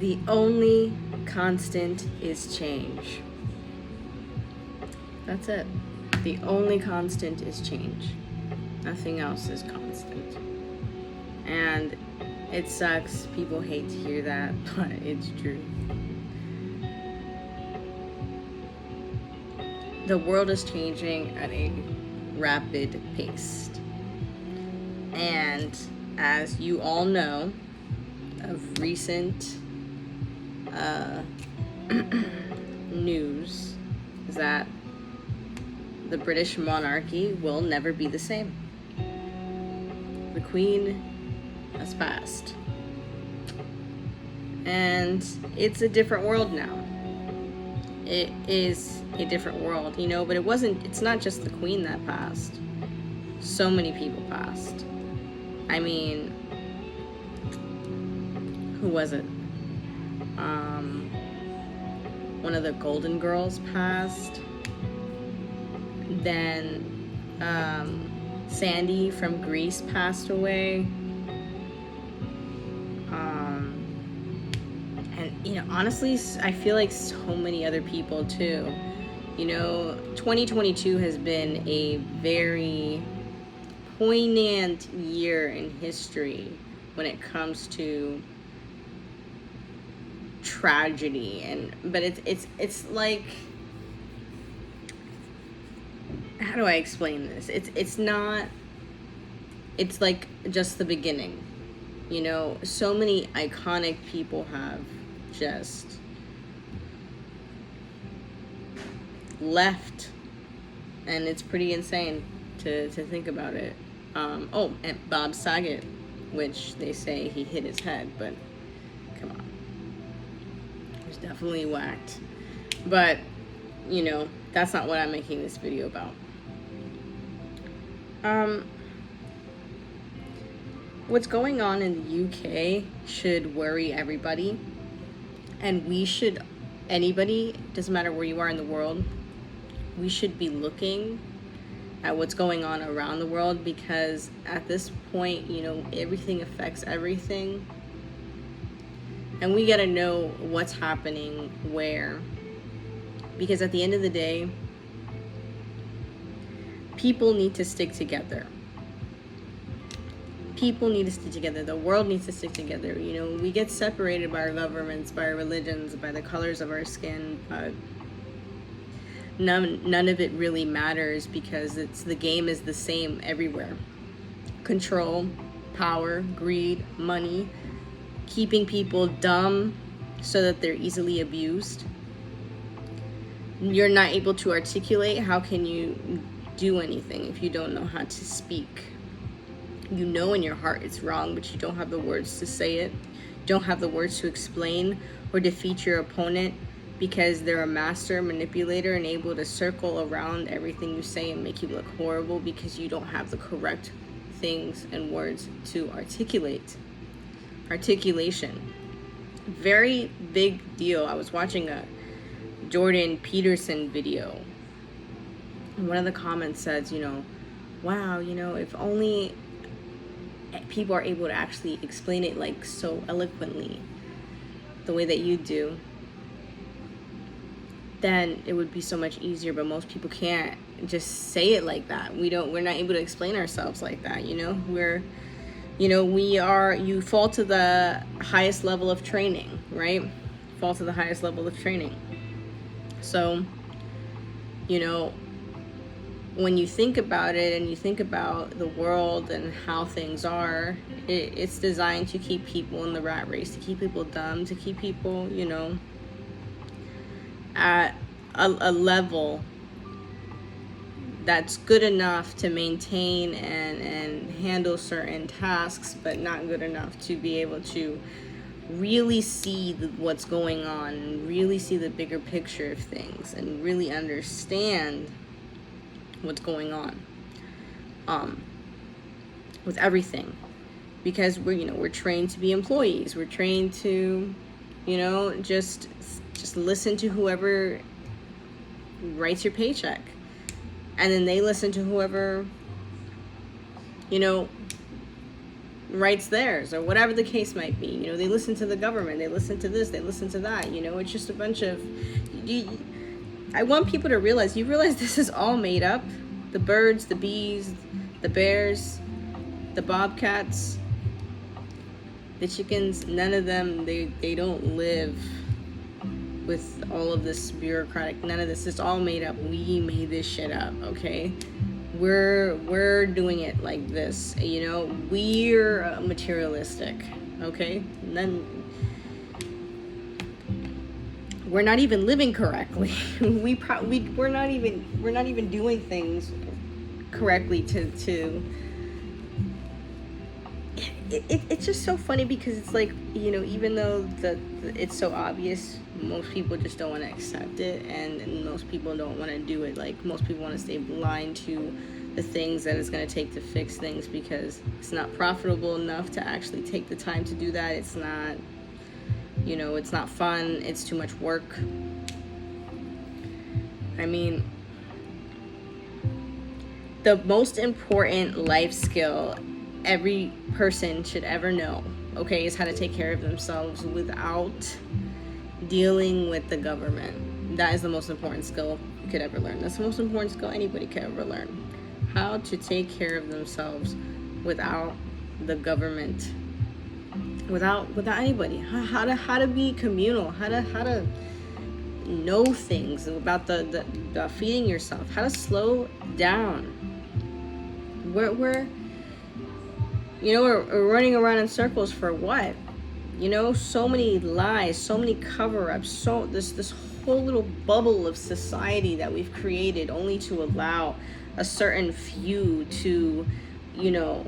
The only constant is change. That's it. The only constant is change. Nothing else is constant. And it sucks. People hate to hear that, but it's true. The world is changing at a rapid pace. And as you all know, of recent news is that the British monarchy will never be the same. The Queen has passed. And it's a different world now. It is a different world, you know, but it's not just the Queen that passed. So many people passed. I mean, who was it? One of the Golden Girls passed. Then Sandy from Greece passed away. And, you know, honestly, I feel like so many other people too. You know, 2022 has been a very poignant year in history when it comes to tragedy, but it's like, how do I explain this? It's like just the beginning. You know, so many iconic people have just left, and it's pretty insane to think about it. And Bob Saget, which they say he hit his head, but come on, he was definitely whacked. But you know, that's not what I'm making this video about. What's going on in the UK should worry everybody, and anybody, doesn't matter where you are in the world, we should be looking at what's going on around the world, because at this point, you know, everything affects everything, and we gotta know what's happening where, because at the end of the day, people need to stick together. People need to stick together. The world needs to stick together. You know, we get separated by our governments, by our religions, by the colors of our skin, but none of it really matters, because the game is the same everywhere. Control, power, greed, money, keeping people dumb so that they're easily abused. You're not able to articulate. How can you do anything if you don't know how to speak? You know in your heart it's wrong, but you don't have the words to say it. You don't have the words to explain or defeat your opponent, because they're a master manipulator and able to circle around everything you say and make you look horrible, because you don't have the correct things and words to articulate. Articulation, very big deal. I was watching a Jordan Peterson video, and one of the comments says, you know, wow, you know, if only people are able to actually explain it like so eloquently, the way that you do, then it would be so much easier. But most people can't just say it like that. We're not able to explain ourselves like that. You know, you fall to the highest level of training, right? Fall to the highest level of training. So, you know, when you think about it and you think about the world and how things are, it's designed to keep people in the rat race, to keep people dumb, to keep people, you know, at a level that's good enough to maintain and handle certain tasks, but not good enough to be able to really see what's going on, and really see the bigger picture of things, and really understand what's going on with everything. Because we're trained to be employees. We're trained to, you know, just listen to whoever writes your paycheck, and then they listen to whoever, you know, writes theirs, or whatever the case might be. You know, they listen to the government, they listen to this, they listen to that. You know, it's just a bunch of... I want people to realize, you realize this is all made up. The birds, the bees, the bears, the bobcats, the chickens, none of them, they don't live with all of this bureaucratic, none of this. It's all made up. We made this shit up, okay? We're doing it like this, you know? We're materialistic, okay? And then we're not even living correctly. We're not even doing things correctly to it's just so funny, because it's like, you know, even though it's so obvious, most people just don't want to accept it, and most people don't want to do it. Like, most people want to stay blind to the things that it's going to take to fix things, because it's not profitable enough to actually take the time to do that. It's not, you know, it's not fun. It's too much work. I mean, the most important life skill every person should ever know, okay, is how to take care of themselves without dealing with the government. That is the most important skill you could ever learn. That's the most important skill anybody could ever learn. How to take care of themselves without the government, without anybody. How to be communal. How to know things about the feeding yourself. How to slow down. We're running around in circles for what? You know, so many lies, so many cover-ups, so this whole little bubble of society that we've created only to allow a certain few to, you know,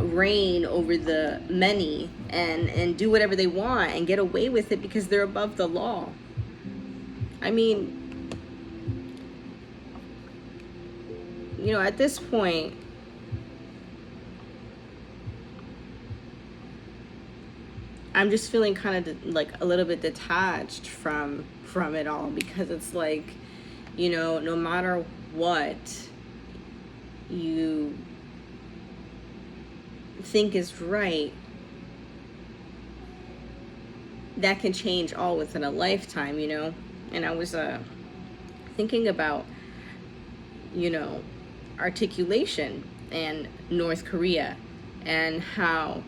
reign over the many and do whatever they want and get away with it because they're above the law. I mean, you know, at this point, I'm just feeling kind of like a little bit detached from it all, because it's like, you know, no matter what you think is right, that can change all within a lifetime, you know. And I was thinking about, you know, articulation and North Korea, and how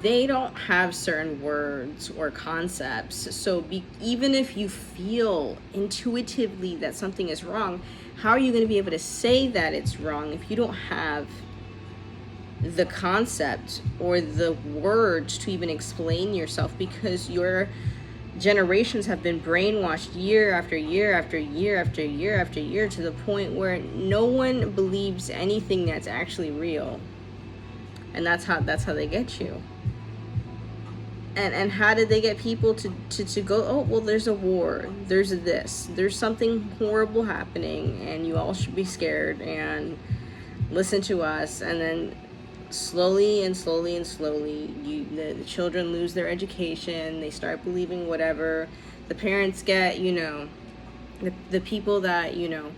they don't have certain words or concepts. So even if you feel intuitively that something is wrong, how are you going to be able to say that it's wrong if you don't have the concept or the words to even explain yourself? Because your generations have been brainwashed year after year after year after year after year, to the point where no one believes anything that's actually real. And that's how they get you. And how did they get people to go, oh, well, there's a war, there's there's something horrible happening, and you all should be scared and listen to us. And then slowly and slowly and slowly, the children lose their education, they start believing whatever. The parents get, you know, the people that, you know,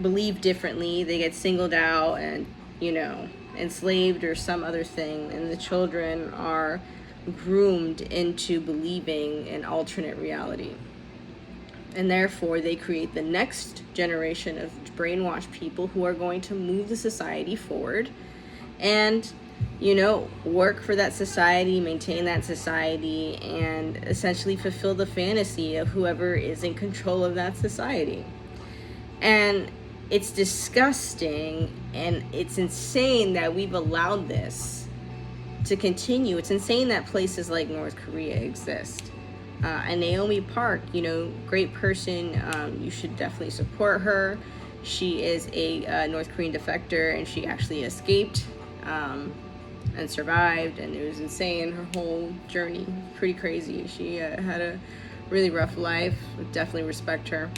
believe differently, they get singled out and, you know, enslaved or some other thing, and the children are groomed into believing an alternate reality. And therefore they create the next generation of brainwashed people who are going to move the society forward and, you know, work for that society, maintain that society, and essentially fulfill the fantasy of whoever is in control of that society. And it's disgusting, and it's insane that we've allowed this to continue. It's insane that places like North Korea exist. And Naomi Park, you know, great person. You should definitely support her. She is a North Korean defector, and she actually escaped and survived, and it was insane. Her whole journey, pretty crazy. She had a really rough life. Definitely respect her.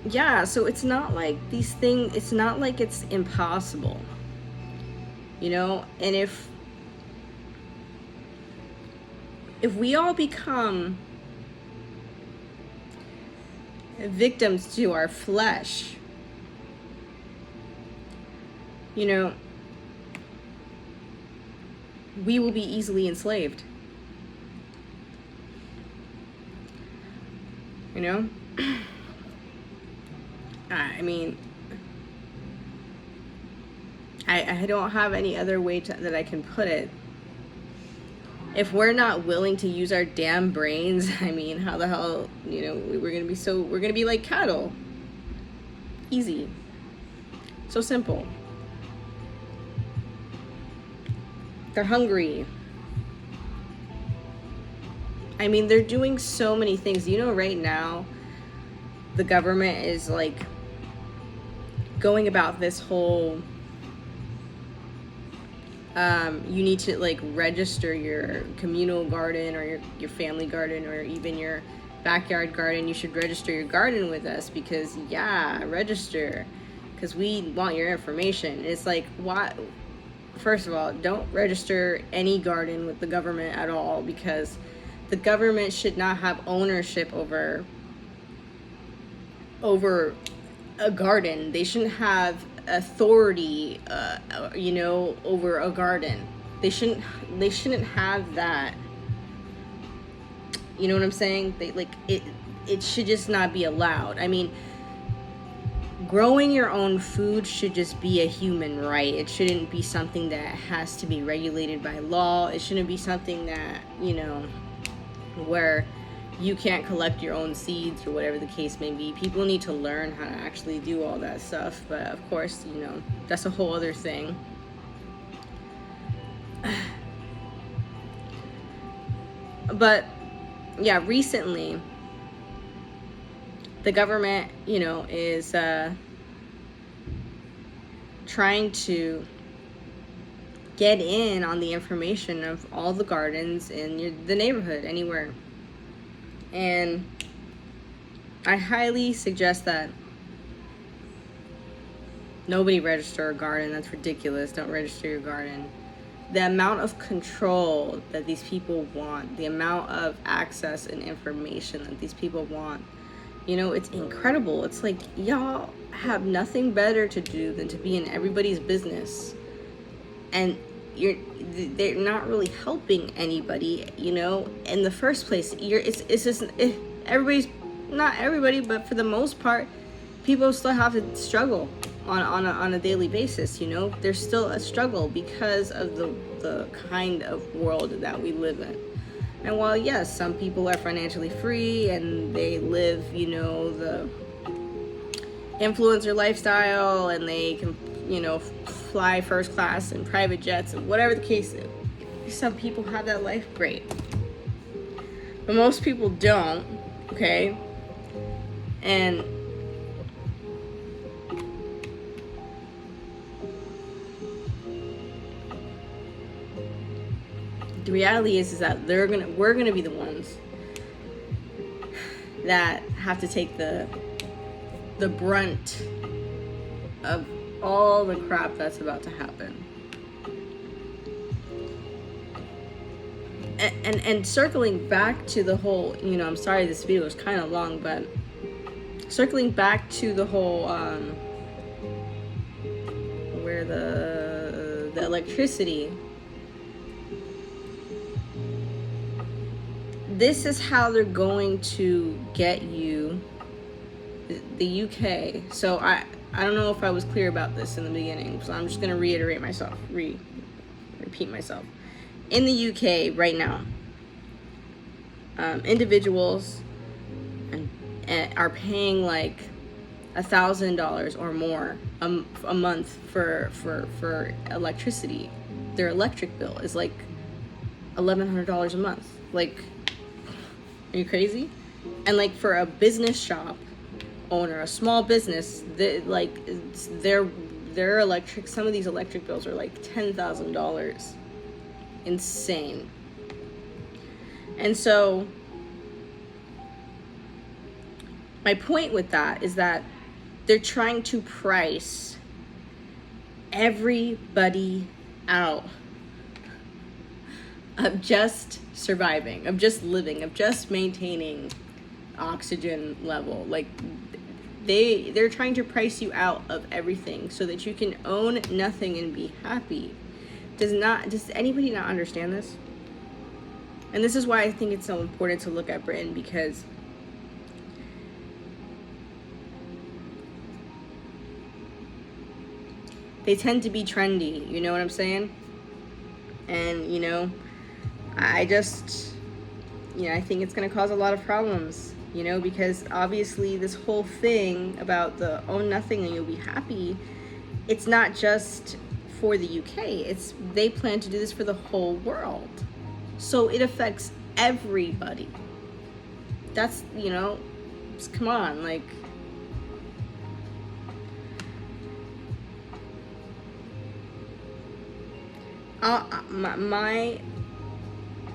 Yeah, so it's not like these things, it's not like it's impossible, you know. And if we all become victims to our flesh, you know, we will be easily enslaved. You know? I mean, I don't have any other way that I can put it. If we're not willing to use our damn brains, I mean, how the hell, you know, we're gonna be like cattle. Easy. So simple. They're hungry. I mean, they're doing so many things. You know, right now, the government is like going about this whole, you need to like register your communal garden or your family garden or even your backyard garden. You should register your garden with us because, yeah, register, because we want your information. It's like, why? First of all, don't register any garden with the government at all, because the government should not have ownership over a garden. They shouldn't have authority, you know, over a garden. They shouldn't have that. You know what I'm saying? It should just not be allowed. I mean, growing your own food should just be a human right. It shouldn't be something that has to be regulated by law. It shouldn't be something that, you know, where you can't collect your own seeds or whatever the case may be. People need to learn how to actually do all that stuff. But of course, you know, that's a whole other thing. But yeah, recently the government, you know, is trying to get in on the information of all the gardens in the neighborhood, anywhere. And I highly suggest that nobody register a garden. That's ridiculous. Don't register your garden. The amount of control that these people want, the amount of access and information that these people want, you know, it's incredible. It's like, y'all have nothing better to do than to be in everybody's business. And they're not really helping anybody, you know, in the first place. It's just, everybody's, not everybody, but for the most part, people still have to struggle on a daily basis, you know. There's still a struggle because of the kind of world that we live in. And while, yes, some people are financially free and they live, you know, the influencer lifestyle and they can, you know, fly first class and private jets and whatever the case is. Some people have that life, great. But most people don't, okay? And the reality is that we're gonna be the ones that have to take the brunt of all the crap that's about to happen. And circling back to the whole, you know, I'm sorry this video is kind of long, but circling back to the whole where the electricity, this is how they're going to get you, the UK. So I don't know if I was clear about this in the beginning, so I'm just going to reiterate myself, repeat myself. In the UK right now, individuals are paying like $1,000 or more a month for electricity. Their electric bill is like $1,100 a month. Like, are you crazy? And like for a business shop owner, a small business, their electric, some of these electric bills are like $10,000. Insane. And so my point with that is that they're trying to price everybody out of just surviving, of just living, of just maintaining oxygen level. Like, They're trying to price you out of everything so that you can own nothing and be happy. Does anybody not understand this? And this is why I think it's so important to look at Britain, because they tend to be trendy, you know what I'm saying? And, you know, I just, you know, I think it's going to cause a lot of problems, you know, because obviously this whole thing about the own nothing and you'll be happy, it's not just for the UK. They plan to do this for the whole world. So it affects everybody. That's, you know, come on, like, my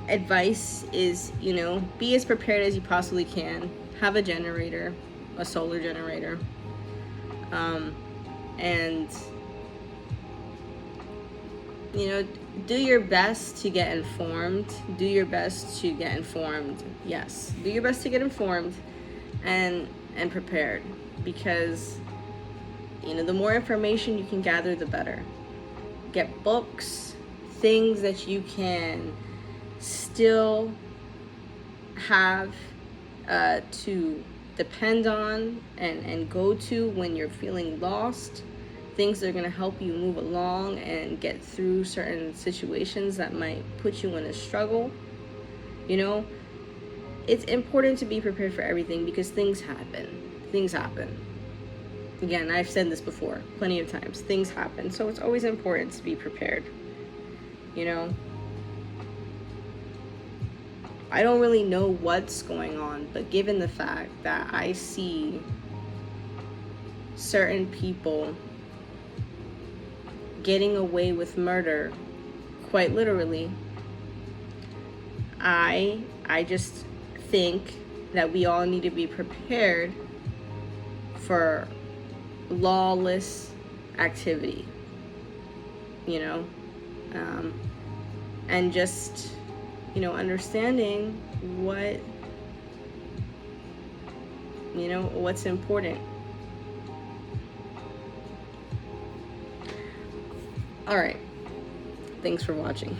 advice is, you know, be as prepared as you possibly can. Have a generator, a solar generator, and, you know, do your best to get informed. Do your best to get informed. Yes, do your best to get informed and prepared, because, you know, the more information you can gather, the better. Get books, things that you can still have to depend on and go to when you're feeling lost. Things that are going to help you move along and get through certain situations that might put you in a struggle. You know, it's important to be prepared for everything, because things happen. Again, I've said this before plenty of times. Things happen. So it's always important to be prepared. You know, I don't really know what's going on, but given the fact that I see certain people getting away with murder, quite literally, I just think that we all need to be prepared for lawless activity, you know, and just, you know, understanding what, you know, what's important. All right. Thanks for watching.